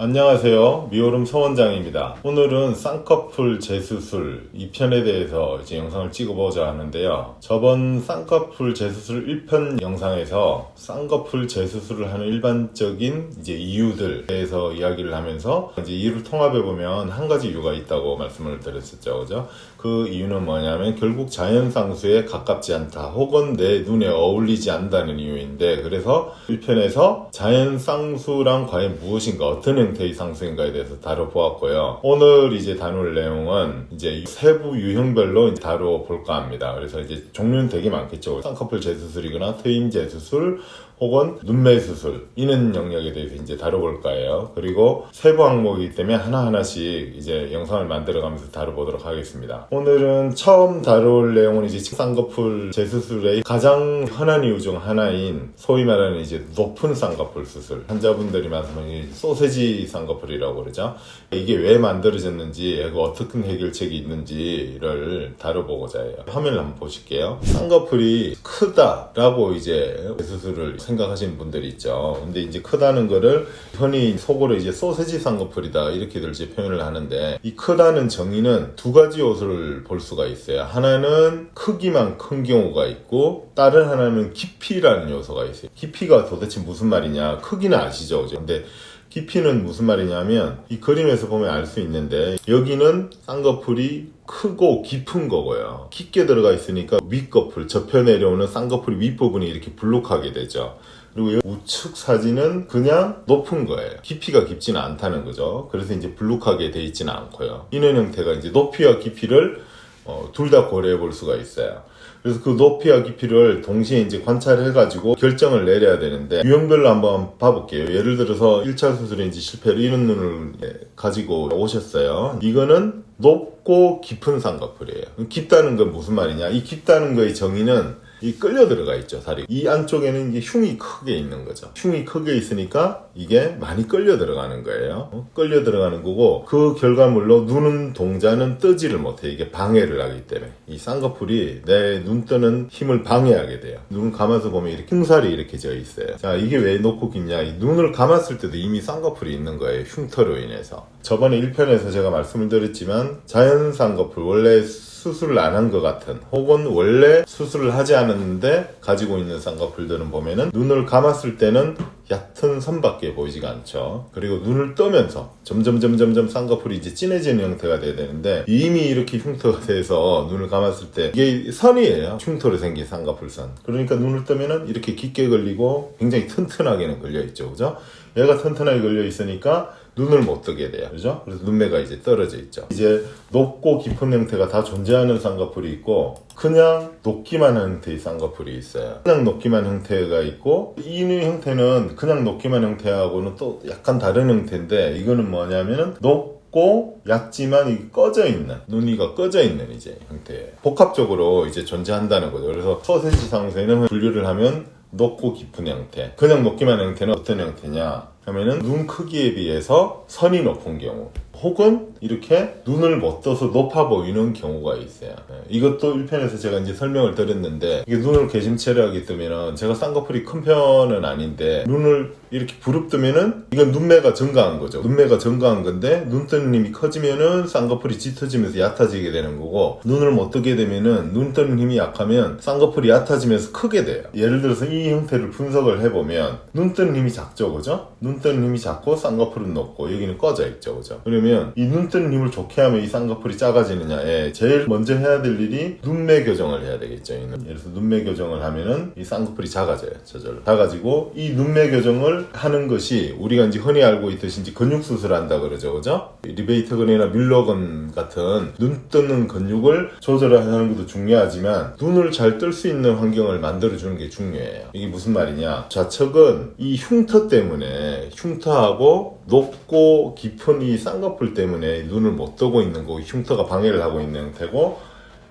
안녕하세요. 미오름 서원장입니다. 오늘은 쌍꺼풀 재수술 2편에 대해서 이제 영상을 찍어보자 하는데요. 저번 쌍꺼풀 재수술 1편 영상에서 쌍꺼풀 재수술을 하는 일반적인 이제 이유들에 대해서 이야기를 하면서 이제 이유를 통합해보면 한 가지 이유가 있다고 말씀을 드렸었죠. 그죠? 그 이유는 뭐냐면 결국 자연상수에 가깝지 않다 혹은 내 눈에 어울리지 않는다는 이유인데, 그래서 1편에서 자연상수랑 과연 무엇인가, 어떤 형태의 상수인가에 대해서 다뤄보았고요. 오늘 이제 다룰 내용은 이제 세부 유형별로 이제 다뤄볼까 합니다. 그래서 이제 종류는 되게 많겠죠. 쌍꺼풀 재수술이거나 트임 재수술 혹은 눈매 수술, 이런 영역에 대해서 이제 다뤄볼 거예요. 그리고 세부 항목이기 때문에 하나하나씩 이제 영상을 만들어가면서 다뤄보도록 하겠습니다. 오늘은 처음 다룰 내용은 이제 쌍꺼풀 재수술의 가장 흔한 이유 중 하나인 소위 말하는 이제 높은 쌍꺼풀 수술. 환자분들이 말씀하는 소세지 쌍꺼풀이라고 그러죠. 이게 왜 만들어졌는지, 어떤 해결책이 있는지를 다뤄보고자 해요. 화면을 한번 보실게요. 쌍꺼풀이 크다라고 이제 재수술을 생각하시는 분들이 있죠. 근데 이제 크다는 거를 흔히 속어로 이제 소세지 쌍꺼풀이다 이렇게들 이제 표현을 하는데, 이 크다는 정의는 두 가지 요소를 볼 수가 있어요. 하나는 크기만 큰 경우가 있고, 다른 하나는 깊이라는 요소가 있어요. 깊이가 도대체 무슨 말이냐? 크기는 아시죠? 근데 깊이는 무슨 말이냐면, 이 그림에서 보면 알 수 있는데, 여기는 쌍꺼풀이 크고 깊은 거고요. 깊게 들어가 있으니까 윗꺼풀, 접혀 내려오는 쌍꺼풀 윗부분이 이렇게 불룩하게 되죠. 그리고 우측 사진은 그냥 높은 거예요. 깊이가 깊지는 않다는 거죠. 그래서 이제 불룩하게 돼 있지는 않고요. 이런 형태가 이제 높이와 깊이를 둘 다 고려해 볼 수가 있어요. 그래서 그 높이와 깊이를 동시에 이제 관찰해가지고 결정을 내려야 되는데, 유형별로 한번 봐볼게요. 예를 들어서 1차 수술인지 실패로 이런 눈을 가지고 오셨어요. 이거는 높고 깊은 쌍꺼풀이에요. 깊다는 건 무슨 말이냐? 이 깊다는 거의 정의는 이 끌려 들어가 있죠, 살이. 이 안쪽에는 이게 흉이 크게 있는 거죠. 흉이 크게 있으니까 이게 많이 끌려 들어가는 거예요. 끌려 들어가는 거고, 그 결과물로 눈은 동자는 뜨지를 못해. 이게 방해를 하기 때문에. 이 쌍꺼풀이 내 눈 뜨는 힘을 방해하게 돼요. 눈을 감아서 보면 이렇게 흉살이 이렇게 져 있어요. 자, 이게 왜 높고 깊냐? 이 눈을 감았을 때도 이미 쌍꺼풀이 있는 거예요. 흉터로 인해서. 저번에 1편에서 제가 말씀을 드렸지만, 자연 쌍꺼풀, 원래 수술을 안 한 것 같은, 혹은 원래 수술을 하지 않았는데 가지고 있는 쌍꺼풀들은 보면은 눈을 감았을 때는 얕은 선밖에 보이지가 않죠. 그리고 눈을 뜨면서 점점 쌍꺼풀이 이제 진해지는 형태가 돼야 되는데, 이미 이렇게 흉터가 돼서 눈을 감았을 때 이게 선이에요. 흉터로 생긴 쌍꺼풀선. 그러니까 눈을 뜨면은 이렇게 깊게 걸리고 굉장히 튼튼하게는 걸려 있죠. 그죠? 얘가 튼튼하게 걸려 있으니까 눈을 못 뜨게 돼요. 그죠? 그래서 눈매가 이제 떨어져 있죠. 이제 높고 깊은 형태가 다 존재하는 쌍꺼풀이 있고, 그냥 높기만 한 형태의 쌍꺼풀이 있어요. 그냥 높기만 형태가 있고, 이 형태는 그냥 높기만 형태하고는 또 약간 다른 형태인데, 이거는 뭐냐면은 높고 얕지만 꺼져 있는, 눈이가 꺼져 있는 이제 형태예요. 복합적으로 이제 존재한다는 거죠. 그래서 소세지 상수에는 분류를 하면 높고 깊은 형태, 그냥 높기만 한 형태는 어떤 형태냐 하면은 눈 크기에 비해서 선이 높은 경우, 혹은 이렇게 눈을 못 떠서 높아 보이는 경우가 있어요. 이것도 1편에서 제가 이제 설명을 드렸는데, 이게 눈을 개심체하게 뜨면은, 제가 쌍꺼풀이 큰 편은 아닌데 눈을 이렇게 부릅뜨면은 이건 눈매가 증가한 거죠. 눈매가 증가한 건데, 눈 뜨는 힘이 커지면은 쌍꺼풀이 짙어지면서 얕아지게 되는 거고, 눈을 못 뜨게 되면은 눈 뜨는 힘이 약하면 쌍꺼풀이 얕아지면서 크게 돼요. 예를 들어서 이 형태를 분석을 해보면 눈 뜨는 힘이 작죠, 그죠? 눈 뜨는 힘이 작고 쌍꺼풀은 높고 여기는 꺼져 있죠, 그죠? 그러면 이 눈 뜨는 힘을 좋게 하면 이 쌍꺼풀이 작아지느냐? 제일 먼저 해야 될 일이 눈매 교정을 해야 되겠죠. 예를 들어서 눈매 교정을 하면은 이 쌍꺼풀이 작아져요, 저절로. 작아지고, 이 눈매 교정을 하는 것이 우리가 이제 흔히 알고 있듯이 이제 근육 수술한다 그러죠, 그죠? 리베이터근이나 밀러근 같은 눈 뜨는 근육을 조절하는 것도 중요하지만, 눈을 잘 뜰 수 있는 환경을 만들어주는 게 중요해요. 이게 무슨 말이냐? 좌측은 이 흉터 때문에, 흉터하고 높고 깊은 이 쌍꺼풀 때문에 눈을 못 뜨고 있는 거고, 흉터가 방해를 하고 있는 형태고,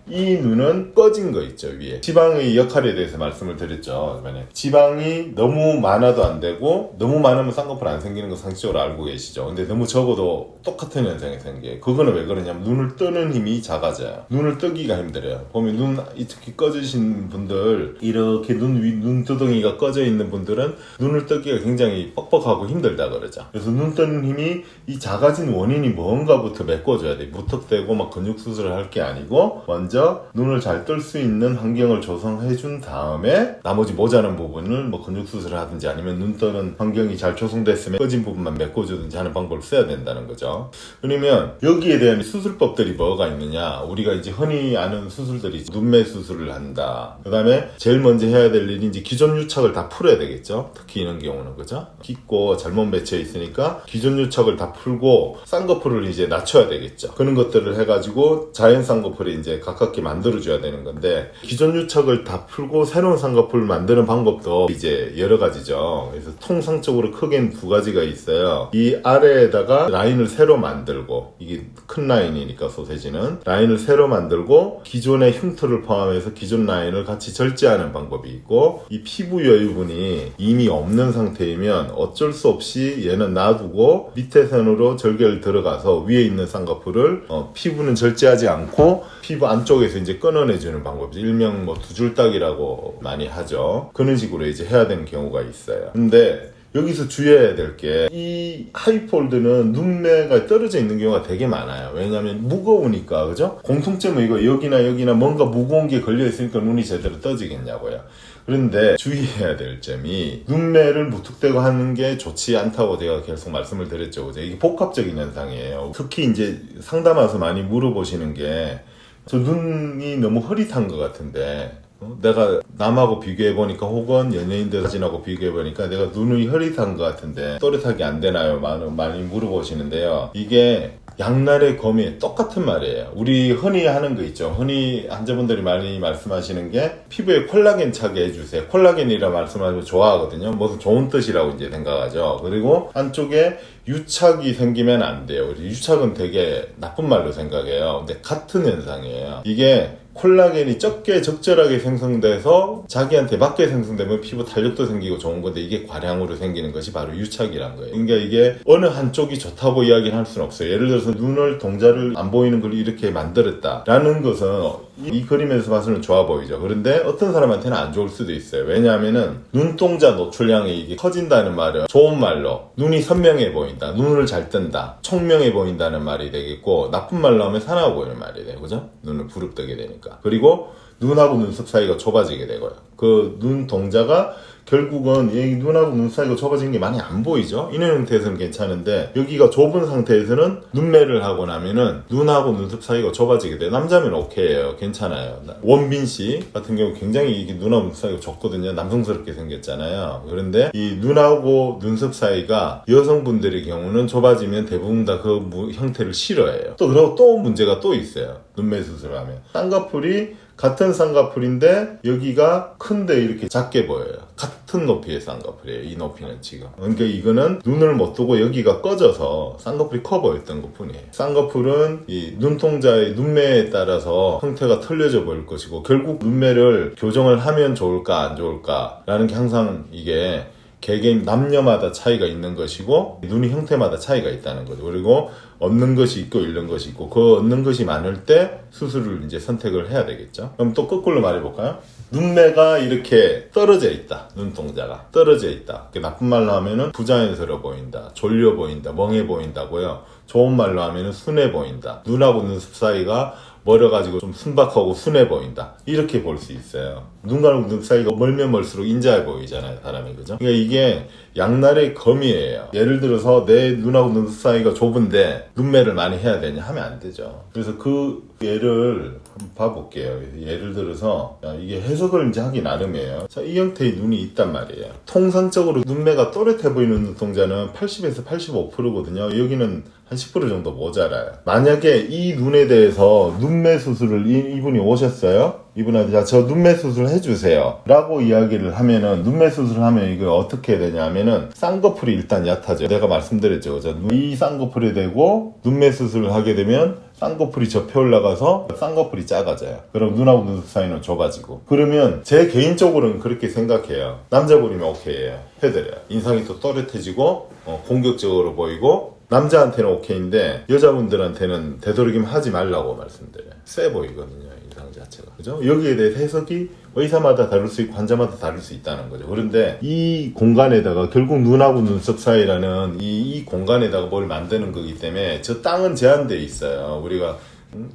이 눈은 꺼진 거 있죠, 위에. 지방의 역할에 대해서 말씀을 드렸죠. 지방이 너무 많아도 안 되고 너무 많으면 쌍꺼풀 안 생기는 거 상식적으로 알고 계시죠. 근데 너무 적어도 똑같은 현상이 생겨요. 그거는 왜 그러냐면 눈을 뜨는 힘이 작아져요. 눈을 뜨기가 힘들어요. 보면 눈 특히 꺼지신 분들, 이렇게 눈두덩이가 꺼져 있는 분들은 눈을 뜨기가 굉장히 뻑뻑하고 힘들다 그러죠. 그래서 눈 뜨는 힘이 이 작아진 원인이 뭔가부터 메꿔줘야 돼. 무턱대고 막 근육 수술을 할 게 아니고 먼저 눈을 잘 뜰 수 있는 환경을 조성해 준 다음에 나머지 모자란 부분을 뭐 근육 수술을 하든지 아니면 눈 뜨는 환경이 잘 조성됐으면 꺼진 부분만 메꿔주든지 하는 방법을 써야 된다는 거죠. 그러면 여기에 대한 수술법들이 뭐가 있느냐, 우리가 이제 흔히 아는 수술들이 눈매 수술을 한다. 그 다음에 제일 먼저 해야 될 일이 이제 기존 유착을 다 풀어야 되겠죠. 특히 이런 경우는 그죠? 깊고 잘못 맺혀 있으니까 기존 유착을 다 풀고 쌍꺼풀을 이제 낮춰야 되겠죠. 그런 것들을 해가지고 자연 쌍꺼풀이 이제 가깝게 만들어줘야 되는 건데, 기존 유착을 다 풀고 새로운 쌍꺼풀을 만드는 방법도 이제 여러 가지죠. 그래서 통상적으로 크게는 두 가지가 있어요. 이 아래에다가 라인을 새로 만들고, 이게 큰 라인이니까 소세지는 라인을 새로 만들고 기존의 흉터를 포함해서 기존 라인을 같이 절제하는 방법이 있고, 이 피부 여유분이 이미 없는 상태이면 어쩔 수 없이 얘는 놔두고 밑에 선으로 절개를 들어가서 위에 있는 쌍꺼풀을 피부는 절제하지 않고 피부 안쪽에서 이제 끊어내주는 방법이죠. 일명 뭐 두줄딱이라고 많이 하죠. 그런 식으로 이제 해야 되는 경우가 있어요. 근데 여기서 주의해야 될 게, 이 하이폴드는 눈매가 떨어져 있는 경우가 되게 많아요. 왜냐하면 무거우니까, 그죠? 공통점은 이거 여기나 뭔가 무거운 게 걸려 있으니까 눈이 제대로 떠지겠냐고요. 그런데 주의해야 될 점이, 눈매를 무턱대고 하는 게 좋지 않다고 제가 계속 말씀을 드렸죠. 그죠? 이게 복합적인 현상이에요. 특히 이제 상담 와서 많이 물어보시는 게, 저 눈이 너무 흐릿한 것 같은데, 내가 남하고 비교해보니까 혹은 연예인들 사진하고 비교해보니까 내가 눈이 흐릿한 것 같은데 또렷하게 안 되나요? 많이 물어보시는데요. 이게 양날의 검이 똑같은 말이에요. 우리 흔히 하는 거 있죠. 흔히 환자분들이 많이 말씀하시는 게 피부에 콜라겐 차게 해주세요. 콜라겐이라 말씀하시면 좋아하거든요. 무슨 좋은 뜻이라고 이제 생각하죠. 그리고 한쪽에 유착이 생기면 안 돼요. 유착은 되게 나쁜 말로 생각해요. 근데 같은 현상이에요. 이게 콜라겐이 적게 적절하게 생성돼서 자기한테 맞게 생성되면 피부 탄력도 생기고 좋은 건데, 이게 과량으로 생기는 것이 바로 유착이란 거예요. 그러니까 이게 어느 한쪽이 좋다고 이야기를 할 수는 없어요. 예를 들어서 눈을 동자를 안 보이는 걸 이렇게 만들었다라는 것은 이 그림에서 봐서는 좋아 보이죠. 그런데 어떤 사람한테는 안 좋을 수도 있어요. 왜냐하면은 눈동자 노출량이 이게 커진다는 말은 좋은 말로 눈이 선명해 보인다, 눈을 잘 뜬다, 총명해 보인다는 말이 되겠고, 나쁜 말로 하면 사나워 보이는 말이 돼요. 그죠? 눈을 부릅뜨게 되니까. 그리고 눈하고 눈썹 사이가 좁아지게 되고요. 그 눈동자가 결국은 이 눈하고 눈 사이가 좁아진 게 많이 안 보이죠? 이런 형태에서는 괜찮은데, 여기가 좁은 상태에서는 눈매를 하고 나면은 눈하고 눈썹 사이가 좁아지게 돼요. 남자면 오케이예요. 괜찮아요. 원빈 씨 같은 경우 굉장히 이게 눈하고 눈썹 사이가 좁거든요. 남성스럽게 생겼잖아요. 그런데 이 눈하고 눈썹 사이가 여성분들의 경우는 좁아지면 대부분 다 그 형태를 싫어해요. 그리고 또 문제가 또 있어요. 눈매 수술을 하면 쌍꺼풀이 같은 쌍꺼풀인데 여기가 큰데 이렇게 작게 보여요. 같은 높이의 쌍꺼풀이에요. 이 높이는 지금. 그러니까 이거는 눈을 못 뜨고 여기가 꺼져서 쌍꺼풀이 커 보였던 것 뿐이에요. 쌍꺼풀은 이 눈동자의 눈매에 따라서 형태가 틀려져 보일 것이고, 결국 눈매를 교정을 하면 좋을까 안 좋을까 라는 게 항상 이게 개개인 남녀마다 차이가 있는 것이고, 눈의 형태마다 차이가 있다는 거죠. 그리고 얻는 것이 있고 잃는 것이 있고, 그 얻는 것이 많을 때 수술을 이제 선택을 해야 되겠죠. 그럼 또 거꾸로 말해볼까요? 눈매가 이렇게 떨어져 있다. 눈동자가 떨어져 있다. 나쁜 말로 하면은 부자연스러워 보인다, 졸려 보인다, 멍해 보인다고요. 좋은 말로 하면은 순해 보인다. 눈하고 눈썹 사이가 멀어가지고 좀 순박하고 순해 보인다, 이렇게 볼 수 있어요. 눈과 눈 사이가 멀면 멀수록 인자해 보이잖아요, 사람이. 그죠? 그러니까 이게 양날의 검이에요. 예를 들어서 내 눈하고 눈 사이가 좁은데 눈매를 많이 해야 되냐 하면 안 되죠. 그래서 그 예를 한번 봐볼게요. 예를 들어서 이게 해석을 이제 하기 나름이에요. 자, 이 형태의 눈이 있단 말이에요. 통상적으로 눈매가 또렷해 보이는 눈동자는 80에서 85%거든요. 여기는 한 10% 정도 모자라요. 만약에 이 눈에 대해서 눈매 수술을 이분이 오셨어요. 이분한테 자, 저 눈매 수술 해주세요 라고 이야기를 하면은, 눈매 수술을 하면 이거 어떻게 되냐면은 쌍꺼풀이 일단 얕아져요. 내가 말씀드렸죠. 이 쌍꺼풀이 되고 눈매 수술을 하게 되면 쌍꺼풀이 접혀 올라가서 쌍꺼풀이 작아져요. 그럼 눈하고 눈썹 사이는 좁아지고. 그러면 제 개인적으로는 그렇게 생각해요. 남자분이면 오케이예요. 해드려요. 인상이 또 또렷해지고 공격적으로 보이고 남자한테는 오케이인데 여자분들한테는 되도록이면 하지 말라고 말씀드려요. 세 보이거든요, 인상 자체가. 그죠? 여기에 대해서 해석이 의사마다 다를 수 있고 환자마다 다를 수 있다는 거죠. 그런데 이 공간에다가 결국 눈하고 눈썹 사이라는 이 공간에다가 뭘 만드는 거기 때문에 저 땅은 제한되어 있어요. 우리가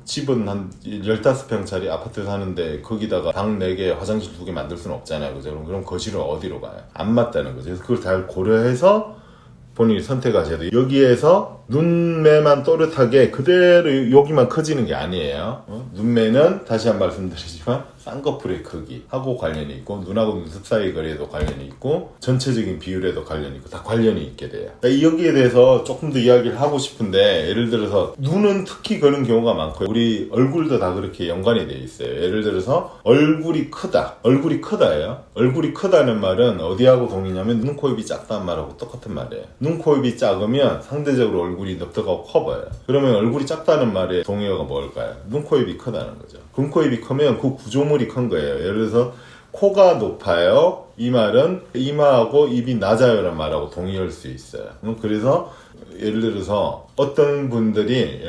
집은 한 15평짜리 아파트 사는데 거기다가 방 4개, 화장실 2개 만들 수는 없잖아요. 그죠? 그럼 거실은 어디로 가요? 안 맞다는 거죠. 그래서 그걸 잘 고려해서 본인이 선택하셔야 돼요. 여기에서 눈매만 또렷하게 그대로 여기만 커지는 게 아니에요. 눈매는 다시 한 번 말씀드리지만 쌍꺼풀의 크기하고 관련이 있고 눈하고 눈썹 사이 거리에도 관련이 있고 전체적인 비율에도 관련이 있고 다 관련이 있게 돼요. 그러니까 여기에 대해서 조금 더 이야기를 하고 싶은데 예를 들어서 눈은 특히 그런 경우가 많고요. 우리 얼굴도 다 그렇게 연관이 돼 있어요. 예를 들어서 얼굴이 크다. 얼굴이 크다예요. 얼굴이 크다는 말은 어디하고 동의냐면 눈, 코, 입이 작다는 말하고 똑같은 말이에요. 눈, 코, 입이 작으면 상대적으로 얼굴이 넓적하고 커 보여요. 그러면 얼굴이 작다는 말의 동의어가 뭘까요? 눈, 코, 입이 크다는 거죠. 눈, 코, 입이 크면 그 구조물이 큰 거예요. 예를 들어서 코가 높아요. 이 말은 이마하고 입이 낮아요라는 말하고 동의할 수 있어요. 그래서 예를 들어서 어떤 분들이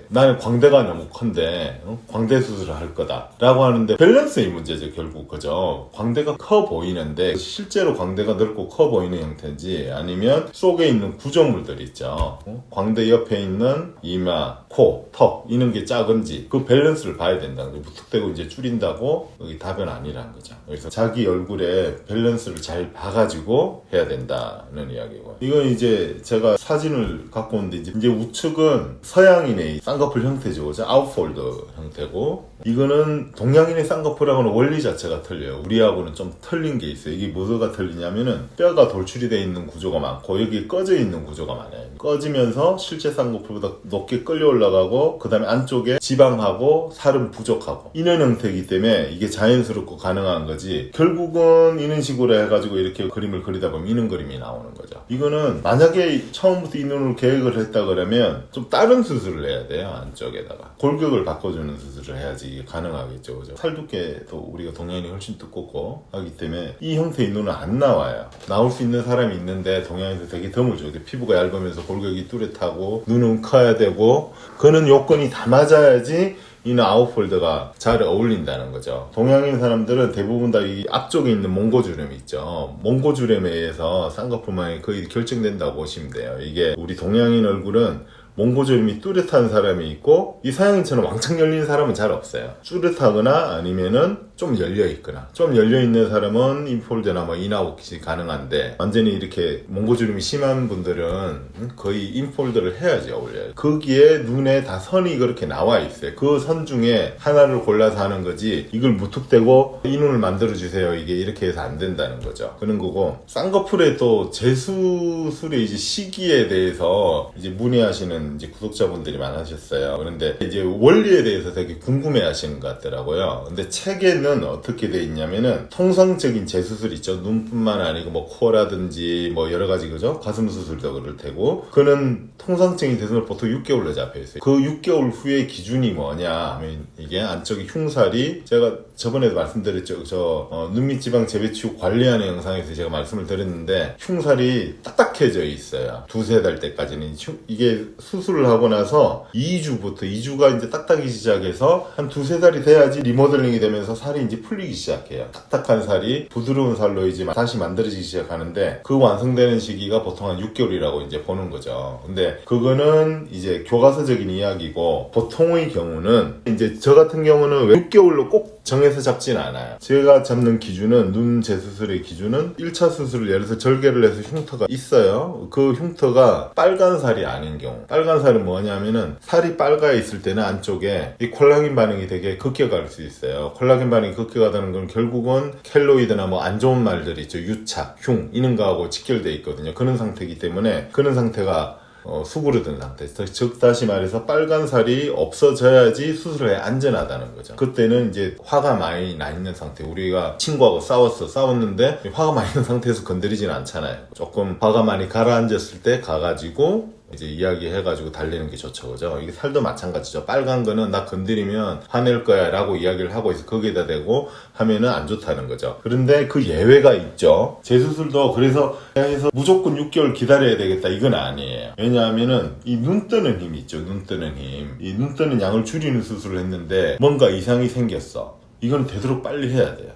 나는 광대가 너무 큰데 광대 수술을 할 거다 라고 하는데 밸런스의 문제죠. 결국 그죠. 광대가 커 보이는데 실제로 광대가 넓고 커 보이는 형태인지 아니면 속에 있는 구조물들 있죠. 광대 옆에 있는 이마, 코, 턱 이런 게 작은지 그 밸런스를 봐야 된다는 거죠. 무턱대고 이제 줄인다고 여기 답은 아니라는 거죠. 그래서 자기 얼굴에 밸런스를 잘 봐가지고 해야 된다는 이야기고요. 이건 이제 제가 사진을 갖고 온데 이제 우측은 서양인의 쌍꺼풀 형태죠. 그죠? 아웃폴드 형태고 이거는 동양인의 쌍꺼풀하고는 원리 자체가 틀려요. 우리하고는 좀 틀린 게 있어요. 이게 뭐가 틀리냐면은 뼈가 돌출이 되어 있는 구조가 많고 여기 꺼져 있는 구조가 많아요. 꺼지면서 실제 쌍꺼풀보다 높게 끌려 올라가고 그 다음에 안쪽에 지방하고 살은 부족하고 이런 형태이기 때문에 이게 자연스럽고 가능한 거지 결국은 이런 식으로 해가지고 이렇게 그림을 그리다 보면 이런 그림이 나오는 거죠. 이거는 만약에 처음부터 이 눈을 계획을 했다 그러면 좀 다른 수술을 해야 돼요. 안쪽에다가 골격을 바꿔주는 수술을 해야지 이게 가능하겠죠. 그죠? 살두께도 우리가 동양인이 훨씬 두껍고 하기 때문에 이 형태의 눈은 안 나와요. 나올 수 있는 사람이 있는데 동양인도 되게 드물죠. 피부가 얇으면서 골격이 뚜렷하고 눈은 커야 되고 그런 요건이 다 맞아야지 이는 아웃폴드가 잘 어울린다는 거죠. 동양인 사람들은 대부분 다 이 앞쪽에 있는 몽고주름이 있죠. 몽고주름에 의해서 쌍꺼풀망이 거의 결정된다고 보시면 돼요. 이게 우리 동양인 얼굴은 몽고주름이 뚜렷한 사람이 있고 이 서양인처럼 왕창 열린 사람은 잘 없어요. 뚜렷하거나 아니면은 좀 열려있거나 좀 열려있는 사람은 인폴드나 뭐 인아웃이 가능한데 완전히 이렇게 몽고주름이 심한 분들은 거의 인폴드를 해야지 어울려요. 거기에 눈에 다 선이 그렇게 나와 있어요. 그 선 중에 하나를 골라서 하는 거지 이걸 무턱대고 이 눈을 만들어주세요 이게 이렇게 해서 안 된다는 거죠. 그런 거고 쌍꺼풀의 또 재수술의 이제 시기에 대해서 이제 문의하시는 이제 구독자분들이 많으셨어요. 그런데 이제 원리에 대해서 되게 궁금해 하시는 것 같더라고요. 근데 책에는 어떻게 돼 있냐면은 통상적인 재수술 있죠. 눈뿐만 아니고 뭐 코라든지 뭐 여러 가지 그죠? 가슴 수술도 그럴 테고 그는 통상적인 재수술 보통 6개월로 잡혀 있어요. 그 6개월 후의 기준이 뭐냐 하면 이게 안쪽에 흉살이 제가 저번에도 말씀드렸죠. 눈밑 지방 재배치후 관리하는 영상에서 제가 말씀을 드렸는데 흉살이 딱딱해져 있어요. 2-3달 때까지는 이게 수술을 하고 나서 2주가 이제 딱딱이 시작해서 한 2-3달이 돼야지 리모델링이 되면서 살이 이제 풀리기 시작해요. 딱딱한 살이 부드러운 살로 이제 다시 만들어지기 시작하는데 그 완성되는 시기가 보통 한 6개월이라고 이제 보는 거죠. 근데 그거는 이제 교과서적인 이야기고 보통의 경우는 이제 저 같은 경우는 6개월로 꼭 정해서 잡진 않아요. 제가 잡는 기준은 눈 재수술의 기준은 1차 수술을 예를 들어서 절개를 해서 흉터가 있어요. 그 흉터가 빨간 살이 아닌 경우 빨간 살은 뭐냐면은 살이 빨가 있을 때는 안쪽에 이 콜라겐 반응이 되게 급격할 수 있어요. 콜라겐 반응이 급격하다는 건 결국은 켈로이드나 뭐 안 좋은 말들 있죠. 유착, 흉 이런 거하고 직결되어 있거든요. 그런 상태이기 때문에 그런 상태가 수그러든 상태. 즉 다시 말해서 빨간 살이 없어져야지 수술에 안전하다는 거죠. 그때는 이제 화가 많이 나 있는 상태. 우리가 친구하고 싸웠는데 화가 많이 있는 상태에서 건드리진 않잖아요. 조금 화가 많이 가라앉았을 때 가가지고 이제 이야기해가지고 달리는 게 좋죠. 그죠? 이게 살도 마찬가지죠. 빨간 거는 나 건드리면 화낼 거야 라고 이야기를 하고 있어. 거기에다 대고 하면은 안 좋다는 거죠. 그런데 그 예외가 있죠. 재수술도 그래서 해서 무조건 6개월 기다려야 되겠다 이건 아니에요. 왜냐하면은 이 눈 뜨는 힘이 있죠. 눈 뜨는 힘. 이 눈 뜨는 양을 줄이는 수술을 했는데 뭔가 이상이 생겼어. 이건 되도록 빨리 해야 돼요.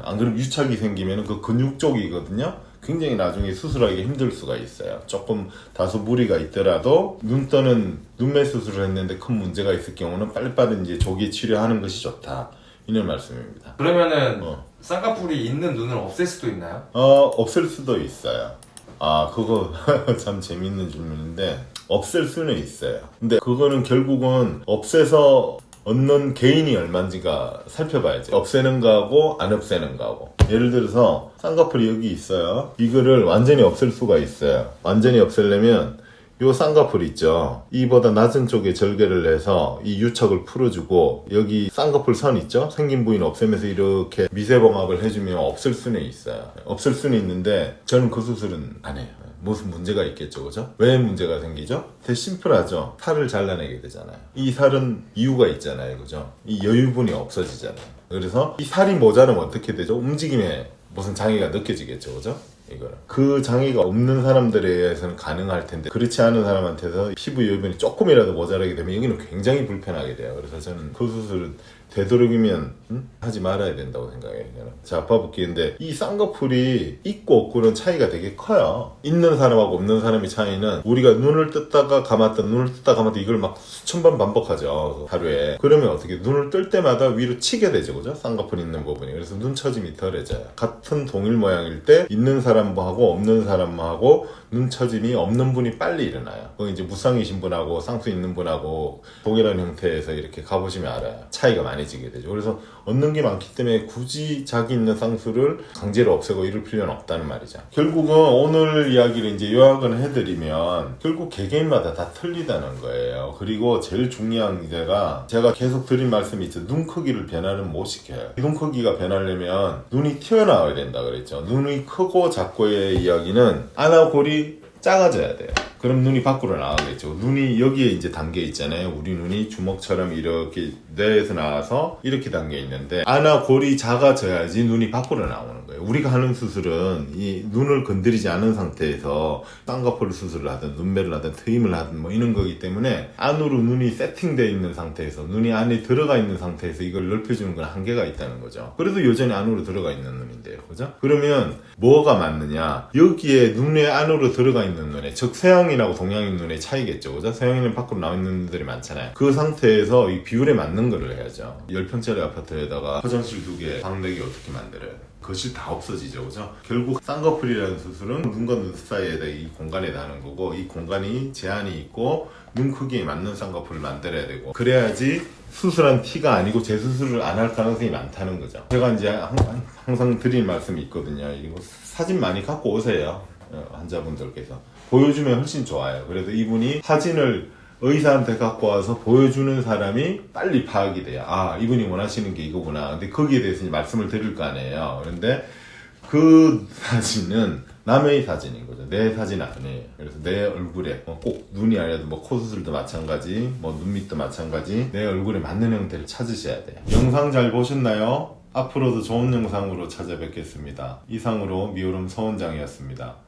안 그러면 유착이 생기면 그 근육 쪽이거든요. 굉장히 나중에 수술하기 힘들 수가 있어요. 조금 다소 무리가 있더라도 눈 떠는 눈매 수술을 했는데 큰 문제가 있을 경우는 빨리빨리 이제 조기 치료하는 것이 좋다. 이런 말씀입니다. 그러면은 쌍꺼풀이 있는 눈을 없앨 수도 있나요? 없앨 수도 있어요. 그거 참 재밌는 질문인데 없앨 수는 있어요. 근데 그거는 결국은 없애서 얻는 개인이 얼마인지가 살펴봐야죠. 없애는 거하고 안 없애는 거하고. 예를 들어서 쌍꺼풀이 여기 있어요. 이거를 완전히 없앨 수가 있어요. 완전히 없애려면 요 쌍꺼풀 있죠. 이보다 낮은 쪽에 절개를 해서 이 유착을 풀어주고 여기 쌍꺼풀 선 있죠. 생긴 부위는 없애면서 이렇게 미세봉합을 해주면 없앨 수는 있어요. 없앨 수는 있는데 저는 그 수술은 안 해요. 무슨 문제가 있겠죠, 그죠? 왜 문제가 생기죠? 되게 심플하죠. 살을 잘라내게 되잖아요. 이 살은 이유가 있잖아요, 그죠? 이 여유분이 없어지잖아요. 그래서 이 살이 모자라면 어떻게 되죠? 움직임에 무슨 장애가 느껴지겠죠, 그죠? 이거는 그 장애가 없는 사람들에 의해서는 가능할 텐데 그렇지 않은 사람한테서 피부 여유분이 조금이라도 모자라게 되면 여기는 굉장히 불편하게 돼요. 그래서 저는 그 수술은 되도록이면 하지 말아야 된다고 생각해요. 자, 봐볼게요. 근데 이 쌍꺼풀이 있고 없고는 차이가 되게 커요. 있는 사람하고 없는 사람의 차이는 우리가 눈을 떴다가 감았다 눈을 떴다가 감았다 이걸 막 수천 번 반복하죠. 하루에. 그러면 어떻게 눈을 뜰 때마다 위로 치게 되죠. 그죠? 쌍꺼풀 있는 부분이. 그래서 눈 처짐이 덜해져요. 같은 동일 모양일 때 있는 사람하고 없는 사람하고 눈 처짐이 없는 분이 빨리 일어나요. 그건 이제 무쌍이신 분하고 쌍수 있는 분하고 동일한 형태에서 이렇게 가보시면 알아요. 차이가 많이 지게 되죠. 그래서 얻는 게 많기 때문에 굳이 자기 있는 쌍수를 강제로 없애고 이럴 필요는 없다는 말이죠. 결국은 오늘 이야기를 이제 요약을 해드리면 결국 개개인마다 다 틀리다는 거예요. 그리고 제일 중요한 게가 제가 계속 드린 말씀이 있죠. 눈 크기를 변화는 못 시켜요. 눈 크기가 변하려면 눈이 튀어나와야 된다 그랬죠. 눈이 크고 작고의 이야기는 아나골이 작아져야 돼요. 그럼 눈이 밖으로 나가겠죠. 눈이 여기에 이제 담겨 있잖아요. 우리 눈이 주먹처럼 이렇게 뇌에서 나와서 이렇게 담겨 있는데 아나골이 작아져야지 눈이 밖으로 나오는 거예요. 우리가 하는 수술은 이 눈을 건드리지 않은 상태에서 쌍꺼풀 수술을 하든 눈매를 하든 트임을 하든 뭐 이런 거기 때문에 안으로 눈이 세팅되어 있는 상태에서 눈이 안에 들어가 있는 상태에서 이걸 넓혀주는 건 한계가 있다는 거죠. 그래도 여전히 안으로 들어가 있는 눈인데요. 그죠? 그러면 뭐가 맞느냐? 여기에 눈의 안으로 들어가 있는 눈에 즉 서양인하고 동양인 눈의 차이겠죠. 그죠? 서양인은 밖으로 나와 있는 눈들이 많잖아요. 그 상태에서 이 비율에 맞는 거를 해야죠. 10평짜리 아파트에다가 화장실 2개, 방 4개 어떻게 만들어요? 거실 다 없어지죠. 그죠? 결국 쌍꺼풀이라는 수술은 눈과 눈 사이에다 이 공간에다 하는 거고 이 공간이 제한이 있고 눈 크기에 맞는 쌍꺼풀을 만들어야 되고 그래야지 수술한 티가 아니고 재수술을 안 할 가능성이 많다는 거죠. 제가 이제 항상 드리는 말씀이 있거든요. 이거 사진 많이 갖고 오세요. 환자분들께서 보여주면 훨씬 좋아요. 그래서 이분이 사진을 의사한테 갖고 와서 보여주는 사람이 빨리 파악이 돼요. 이분이 원하시는 게 이거구나. 근데 거기에 대해서 이제 말씀을 드릴 거 아니에요. 그런데 그 사진은 남의 사진인 거죠. 내 사진 아니에요. 그래서 내 얼굴에 꼭 눈이 아니라도 뭐 코 수술도 마찬가지, 뭐 눈 밑도 마찬가지 내 얼굴에 맞는 형태를 찾으셔야 돼요. 영상 잘 보셨나요? 앞으로도 좋은 영상으로 찾아뵙겠습니다. 이상으로 미오름 서원장이었습니다.